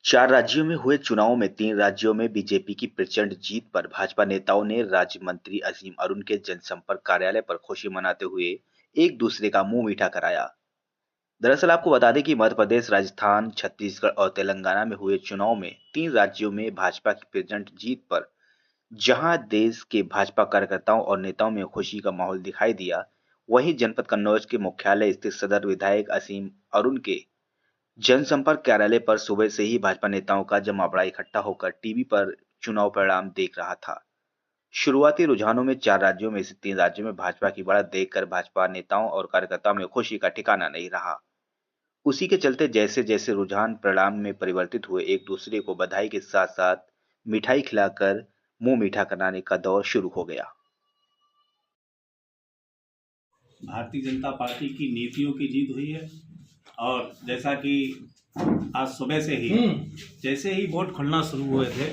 4 राज्यों में हुए चुनाव में 3 राज्यों में बीजेपी की प्रचंड जीत पर भाजपा नेताओं ने राज्य मंत्री असीम अरुण के जनसंपर्क कार्यालय पर खुशी मनाते हुए एक दूसरे का मुंह मीठा कराया। दरअसल आपको बता दें कि मध्य प्रदेश, राजस्थान, छत्तीसगढ़ और तेलंगाना में हुए चुनाव में 3 राज्यों में भाजपा की प्रचंड जीत पर जहां देश के भाजपा कार्यकर्ताओं और नेताओं में खुशी का माहौल दिखाई दिया, वहीं जनपद कन्नौज के मुख्यालय स्थित सदर विधायक असीम अरुण के जनसंपर्क कार्यालय पर सुबह से ही भाजपा नेताओं का जमावड़ा इकट्ठा होकर टीवी पर चुनाव परिणाम देख रहा था। शुरुआती रुझानों में 4 राज्यों में से 3 राज्यों में भाजपा की बढ़त देखकर भाजपा नेताओं और कार्यकर्ताओं में खुशी का ठिकाना नहीं रहा। उसी के चलते जैसे-जैसे रुझान परिणाम में परिवर्तित हुए, एक दूसरे को बधाई के साथ-साथ मिठाई खिलाकर मुंह मीठा कराने का दौर शुरू हो गया। भारतीय जनता पार्टी की नीतियों की जीत हुई है और जैसा कि आज सुबह से ही जैसे ही वोट खुलना शुरू हुए थे,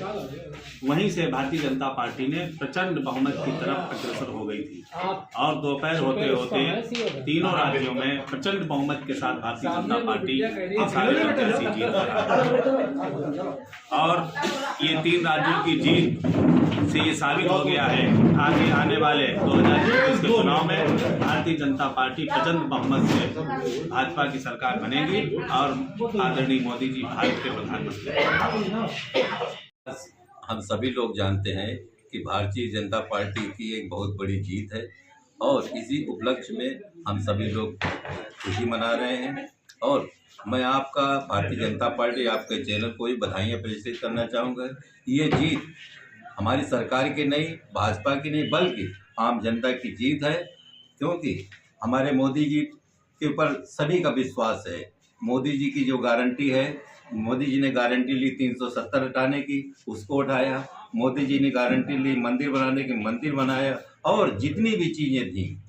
वहीं से भारतीय जनता पार्टी ने प्रचंड बहुमत की तरफ अग्रसर हो गई थी और दोपहर होते होते तीनों राज्यों में प्रचंड बहुमत के साथ भारतीय जनता पार्टी की जीत और ये 3 राज्यों की जीत से ये साबित हो गया है आगे आने वाले 2024 के चुनाव में भारतीय जनता पार्टी प्रचंड बहुमत से भाजपा की सरकार बनेगी और आदरणीय मोदी जी भारत के प्रधानमंत्री। हम सभी लोग जानते हैं कि भारतीय जनता पार्टी की एक बहुत बड़ी जीत है और इसी उपलक्ष्य में हम सभी लोग खुशी मना रहे हैं और मैं आपका भारतीय जनता पार्टी आपके चैनल को ही बधाइयाँ प्रेषित करना चाहूँगा। ये जीत हमारी सरकार की नहीं, भाजपा की नहीं, बल्कि आम जनता की जीत है, क्योंकि हमारे मोदी जी के ऊपर सभी का विश्वास है। मोदी जी की जो गारंटी है, मोदी जी ने गारंटी ली 370 हटाने की, उसको उठाया। मोदी जी ने गारंटी ली मंदिर बनाने की, मंदिर बनाया और जितनी भी चीज़ें थी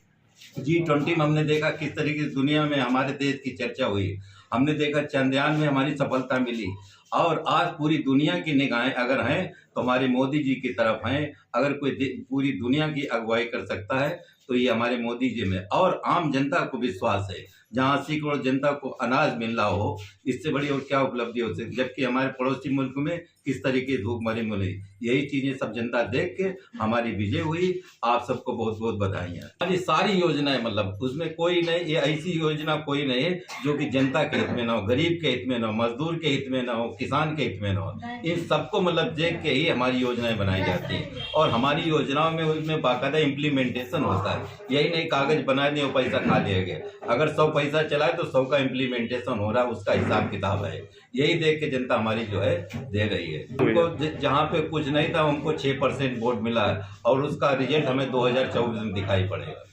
G20 में हमने देखा किस तरीके से दुनिया में हमारे देश की चर्चा हुई। हमने देखा चंद्रयान में हमारी सफलता मिली और आज पूरी दुनिया की निगाहें अगर हैं तो हमारे मोदी जी की तरफ हैं। अगर कोई पूरी दुनिया की अगुवाई कर सकता है तो ये हमारे मोदी जी में और आम जनता को विश्वास है। जहाँ 80 करोड़ जनता को अनाज मिल रहा हो, इससे बड़ी और क्या उपलब्धि हो सकती, जबकि हमारे पड़ोसी मुल्क में किस तरीके भूखमरी मिली। यही चीज़ें सब जनता देख के हमारी विजय हुई। आप सबको बहुत बहुत बधाइयाँ। हमारी सारी योजनाएं मतलब उसमें कोई नहीं, ये ऐसी योजना कोई नहीं है जो कि जनता के हित में ना हो, गरीब के हित में ना हो, मजदूर के हित में ना हो, किसान के हित में ना हो। इन सबको मतलब देख के ही हमारी योजनाएं बनाई जाती हैं और हमारी योजनाओं में उसमें बाकायदा इम्प्लीमेंटेशन होता है। यही नहीं कागज बना दिए और पैसा खा लिया गया। अगर 100 पैसा चला है तो 100 का इम्प्लीमेंटेशन हो रहा है, उसका हिसाब किताब है। यही देख के जनता हमारी जो है दे रही है। उनको जहाँ पे कुछ नहीं था, हमको 6% वोट मिला है और उसका रिजल्ट हमें 2024 में दिखाई पड़ेगा।